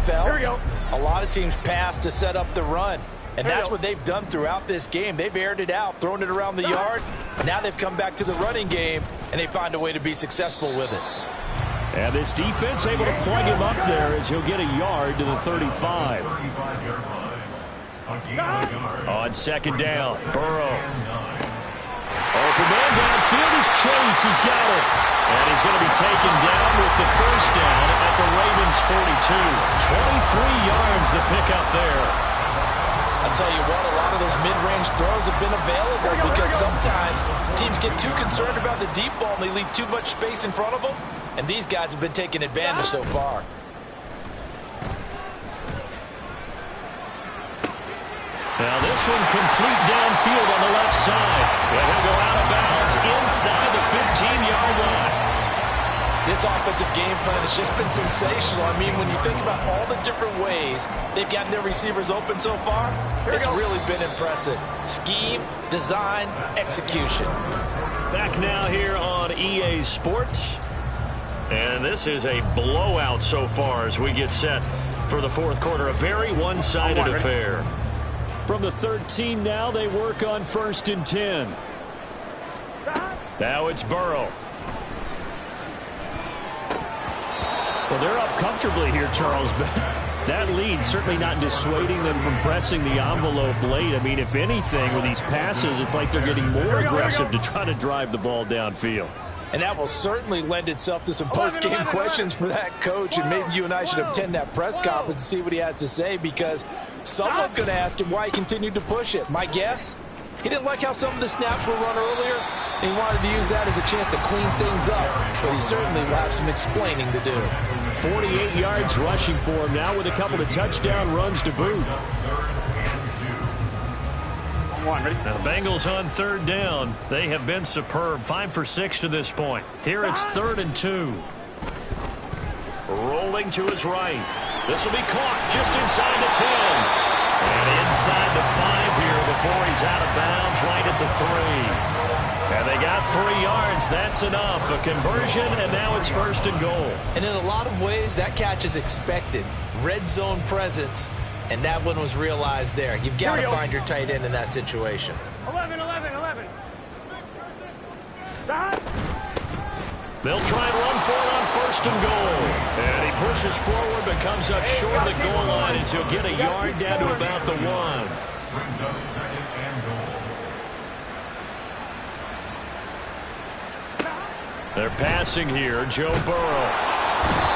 NFL, a lot of teams pass to set up the run. And that's what they've done throughout this game. They've aired it out, thrown it around the yard. Now they've come back to the running game, and they find a way to be successful with it. And this defense able to plug him up there as he'll get a yard to the 35. On second down, Burrow. Open man downfield is Chase. He's got it. And he's going to be taken down with the first down at the Ravens 42. 23 yards the pickup there. I'll tell you what, a lot of those mid-range throws have been available because sometimes teams get too concerned about the deep ball and they leave too much space in front of them. And these guys have been taking advantage so far. Now this one complete downfield on the left side. And he'll go out of bounds inside the 15-yard line. This offensive game plan has just been sensational. I mean, when you think about all the different ways they've gotten their receivers open so far, it's really been impressive. Scheme, design, execution. Back now here on EA Sports. And this is a blowout so far as we get set for the fourth quarter. A very one-sided affair. From the 13 now, they work on 1st and 10. Now it's Burrow. Well, they're up comfortably here, Charles, but that lead certainly not dissuading them from pressing the envelope late. I mean, if anything, with these passes, it's like they're getting more aggressive to try to drive the ball downfield. And that will certainly lend itself to some post-game questions for that coach. And maybe you and I should attend that press conference and see what he has to say, because someone's going to ask him why he continued to push it. My guess, he didn't like how some of the snaps were run earlier, and he wanted to use that as a chance to clean things up. But he certainly will have some explaining to do. 48 yards rushing for him now with a couple of touchdown runs to boot. Now the Bengals on 3rd down. They have been superb. 5 for 6 to this point. Here it's 3rd and 2. Rolling to his right. This will be caught just inside the 10. And inside the 5 here before he's out of bounds right at the 3. And they got 3 yards. That's enough. A conversion, and now it's 1st and goal. And in a lot of ways, that catch is expected. Red zone presence. And that one was realized there. You've got to find your tight end in that situation. 11. They'll try and run for it on 1st and goal. And he pushes forward but comes up short of the goal line as he'll get a yard down to about the 1. Brings up 2nd and goal. They're passing here. Joe Burrow.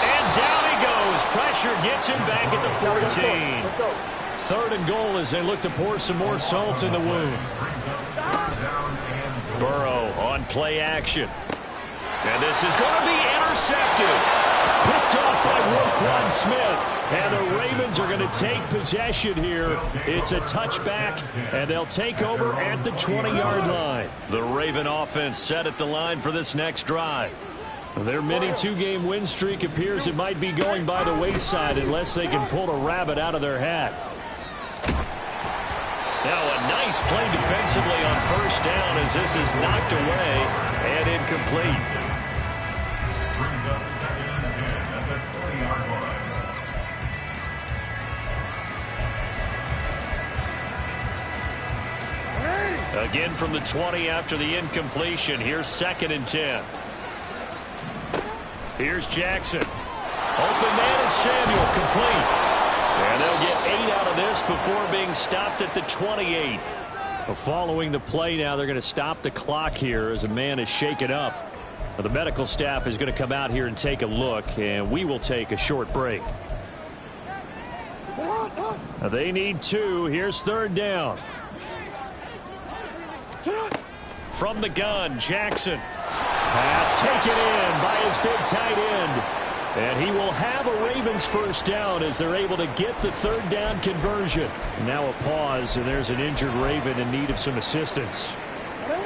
And down he goes. Pressure gets him back at the 14. 3rd and goal as they look to pour some more salt in the wound. Burrow on play action. And this is going to be intercepted. Picked off by Roquan Smith. And the Ravens are going to take possession here. It's a touchback, and they'll take over at the 20-yard line. The Raven offense set at the line for this next drive. Their mini 2-game win streak appears it might be going by the wayside unless they can pull a rabbit out of their hat. Now a nice play defensively on 1st down as this is knocked away and incomplete. Brings up 2nd and 10 at the 20-yard line. Again from the 20 after the incompletion. Here's 2nd and 10. Here's Jackson. Open man is Samuel, complete. And they'll get 8 out of this before being stopped at the 28. Well, following the play now, they're going to stop the clock here as a man is shaken up. Now, the medical staff is going to come out here and take a look, and we will take a short break. Now, they need 2. Here's 3rd down. From the gun, Jackson. Pass taken in by his big tight end. And he will have a Ravens 1st down as they're able to get the 3rd down conversion. Now a pause, and there's an injured Raven in need of some assistance.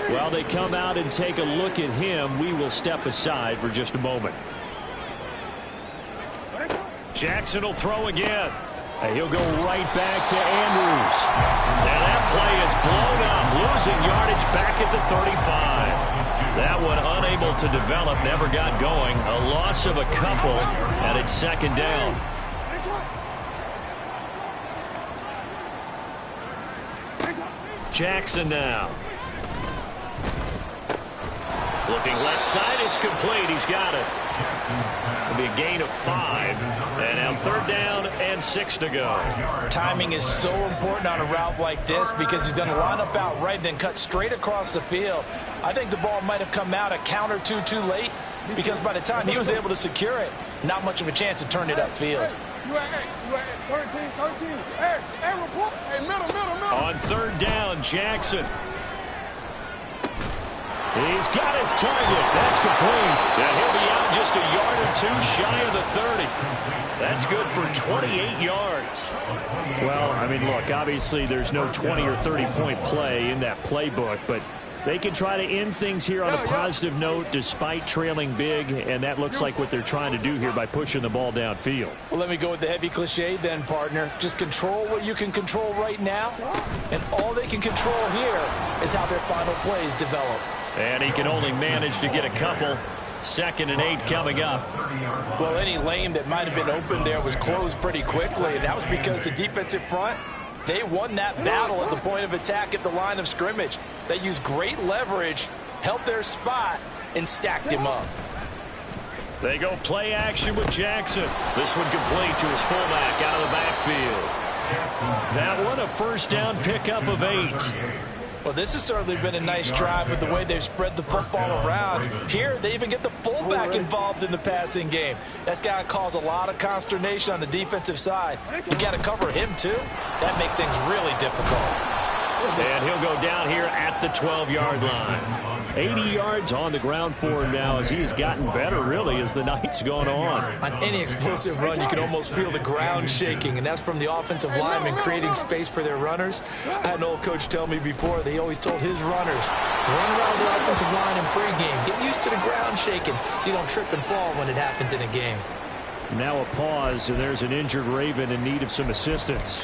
While they come out and take a look at him, we will step aside for just a moment. Jackson will throw again. And he'll go right back to Andrews. Now that play is blown up, losing yardage back at the 35. That one unable to develop, never got going. A loss of a couple, and it's 2nd down. Jackson now. Looking left side, it's complete. He's got it. It'll be a gain of 5. And now 3rd down and 6 to go. Timing is so important on a route like this because he's going to line up out right, then cut straight across the field. I think the ball might have come out a count or two too late because by the time he was able to secure it, not much of a chance to turn it upfield. On 3rd down, Jackson. He's got his target. That's complete. And he'll be out just a yard or 2 shy of the 30. That's good for 28 yards. Well, I mean, look, obviously there's no 20 or 30-point play in that playbook, but they can try to end things here on a positive note despite trailing big, and that looks like what they're trying to do here by pushing the ball downfield. Well, let me go with the heavy cliche then, partner. Just control what you can control right now, and all they can control here is how their final plays develop. And he can only manage to get a couple. 2nd and 8 coming up. Well, any lane that might have been open there was closed pretty quickly, and that was because the defensive front, they won that battle at the point of attack at the line of scrimmage. They used great leverage, held their spot, and stacked him up. They go play action with Jackson. This one complete to his fullback out of the backfield. That one a 1st down pickup of 8. Well, this has certainly been a nice drive with the way they've spread the football around. Here, they even get the fullback involved in the passing game. That's got to cause a lot of consternation on the defensive side. You got to cover him, too. That makes things really difficult. And he'll go down here at the 12-yard line. 80 yards on the ground for him now as he's gotten better, really, as the night's gone on. On any explosive run, you can almost feel the ground shaking, and that's from the offensive linemen creating space for their runners. I had an old coach tell me before, they always told his runners, run around the offensive line in pregame. Get used to the ground shaking so you don't trip and fall when it happens in a game. Now a pause, and there's an injured Raven in need of some assistance.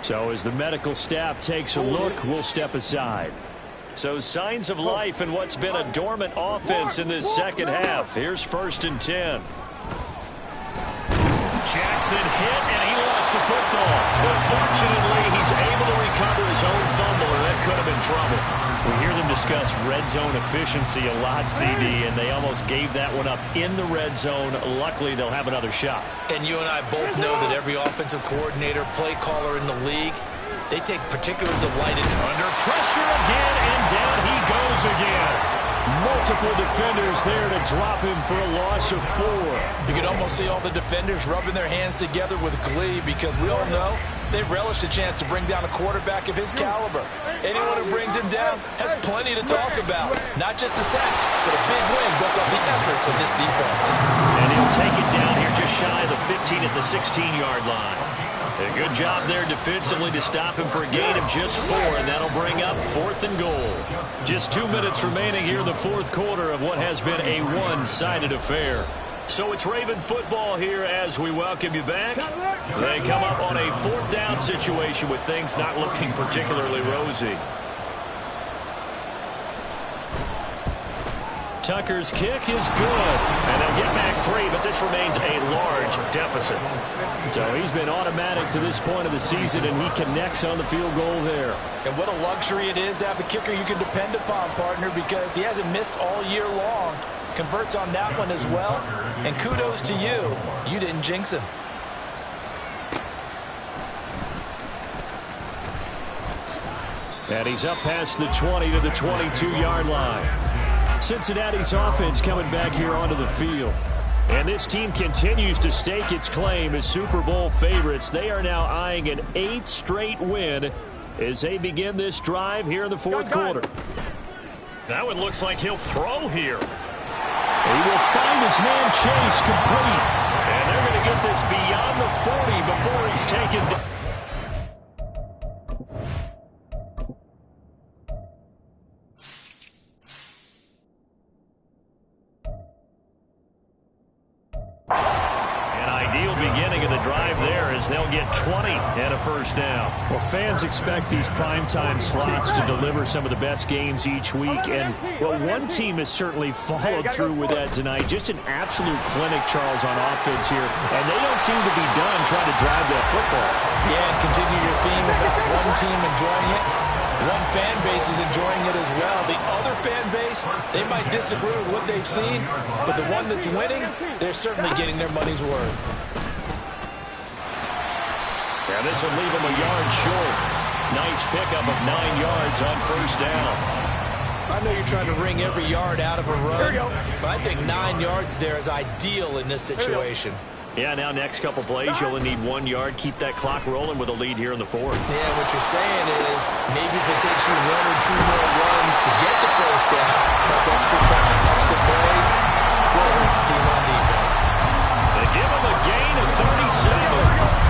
So as the medical staff takes a look, we'll step aside. So signs of life in what's been a dormant offense in this 2nd half. Here's 1st and 10. Jackson hit, and he lost the football. But fortunately, he's able to recover his own fumble, or that could have been trouble. We hear them discuss red zone efficiency a lot, CD, and they almost gave that one up in the red zone. Luckily, they'll have another shot. And you and I both know that every offensive coordinator, play caller in the league, they take particular delight in under pressure again, and down he goes again. Multiple defenders there to drop him for a loss of 4. You can almost see all the defenders rubbing their hands together with glee because we all know they relish the chance to bring down a quarterback of his caliber. Anyone who brings him down has plenty to talk about. Not just a sack, but a big win built on the efforts of this defense. And he'll take it down here just shy of the 15 at the 16-yard line. A good job there defensively to stop him for a gain of just 4, and that'll bring up 4th and goal. Just 2 minutes remaining here in the 4th quarter of what has been a one-sided affair. So it's Raven football here as we welcome you back. They come up on a 4th down situation with things not looking particularly rosy. Tucker's kick is good, and they'll get back 3, but this remains a large deficit. So he's been automatic to this point of the season, and he connects on the field goal there. And what a luxury it is to have a kicker you can depend upon, partner, because he hasn't missed all year long. Converts on that one as well, and kudos to you. You didn't jinx him. And he's up past the 20 to the 22-yard line. Cincinnati's offense coming back here onto the field. And this team continues to stake its claim as Super Bowl favorites. They are now eyeing an 8th straight win as they begin this drive here in the 4th quarter. That one looks like he'll throw here. He will find his man Chase complete. And they're going to get this beyond the 40 before he's taken down. They'll get 20 and a 1st down. Well, fans expect these primetime slots to deliver some of the best games each week. And, well, one team has certainly followed through with that tonight. Just an absolute clinic, Charles, on offense here. And they don't seem to be done trying to drive that football. Yeah, and continue your theme about one team enjoying it. One fan base is enjoying it as well. The other fan base, they might disagree with what they've seen, but the one that's winning, they're certainly getting their money's worth. Yeah, this will leave him a yard short. Nice pickup of 9 yards on first down. I know you're trying to wring every yard out of a run, but I think 9 yards there is ideal in this situation. Yeah, now next couple plays, you'll only need 1 yard. Keep that clock rolling with a lead here in the fourth. Yeah, what you're saying is maybe if it takes you 1 or 2 more runs to get the first down, that's extra time, extra plays. Really hurts the team on defense. They give him a gain of 37.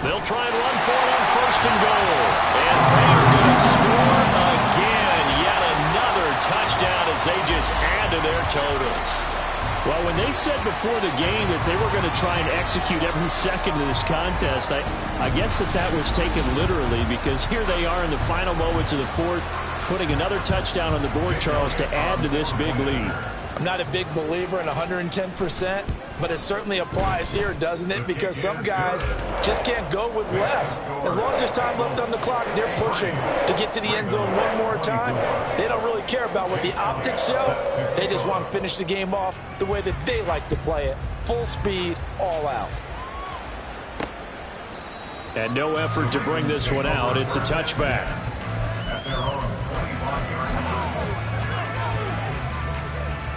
They'll try and run for it on first and goal. And they're going to score again. Yet another touchdown as they just add to their totals. Well, when they said before the game that they were going to try and execute every second of this contest, I guess that was taken literally, because here they are in the final moments of the fourth, putting another touchdown on the board, Charles, to add to this big lead. I'm not a big believer in 110%, but it certainly applies here, doesn't it? Because some guys just can't go with less. As long as there's time left on the clock, they're pushing to get to the end zone one more time. They don't really care about what the optics show. They just want to finish the game off the way that they like to play it. Full speed, all out. And no effort to bring this one out. It's a touchback.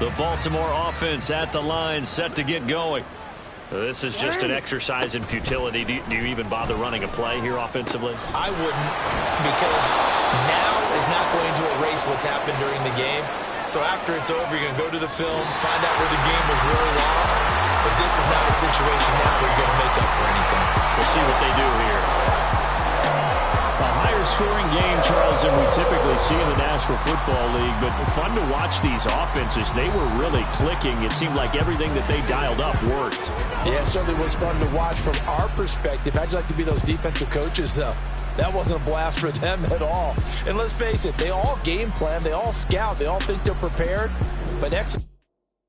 The Baltimore offense at the line, set to get going. This is just an exercise in futility. Do you even bother running a play here offensively? I wouldn't, because now is not going to erase what's happened during the game. So after it's over, you're going to go to the film, find out where the game was really lost. But this is not a situation now where you're going to make up for anything. We'll see what they do here. A higher scoring game, Charles, than we typically see in the National Football League, but fun to watch these offenses. They were really clicking. It seemed like everything that they dialed up worked. Yeah, it certainly was fun to watch from our perspective. How'd you like to be those defensive coaches, though? That wasn't a blast for them at all. And let's face it, they all game plan, they all scout, they all think they're prepared, but